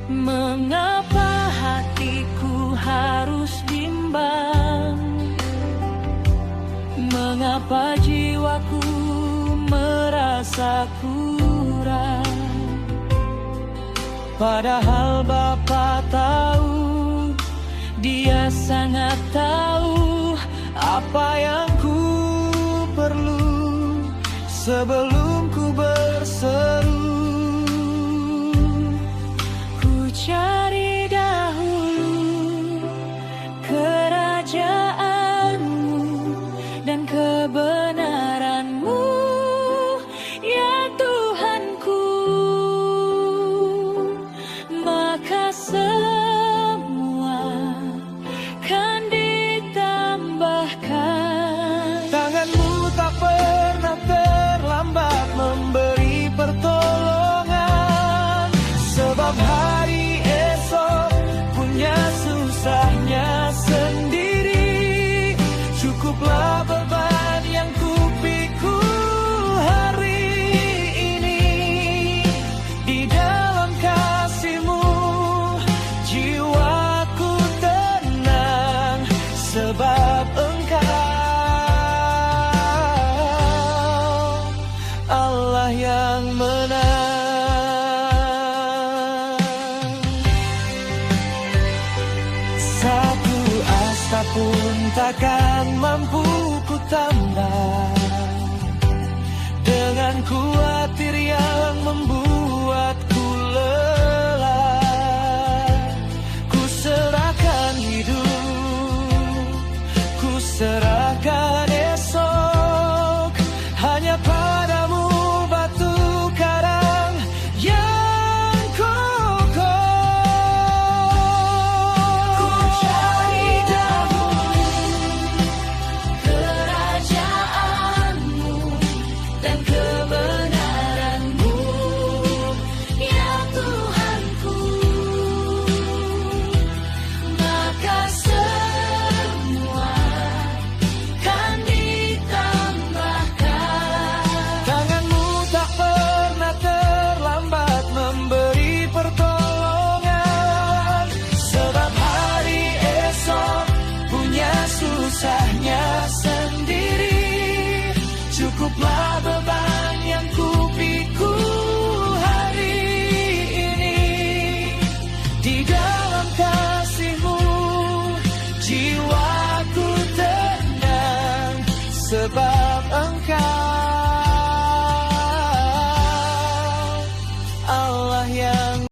Mengapa hatiku harus bimbang? Mengapa jiwaku merasa kurang? Padahal Bapa tahu, Dia sangat tahu apa yang ku perlu sebelum ku berseru. Ku cari dahulu kerajaanmu dan kebenaranmu, ya Tuhanku, maka semua kan ditambahkan. Tanganmu tak pernah terlambat memberi pertolongan, sebab hari esok punya susahnya sendiri. Cukuplah beban yang kupikul hari ini. Di dalam kasih-Mu jiwaku tenang, sebab Engkau Allah yang menang. Satu asa pun takkan mampu ku tambah dengan khawatir yang membuat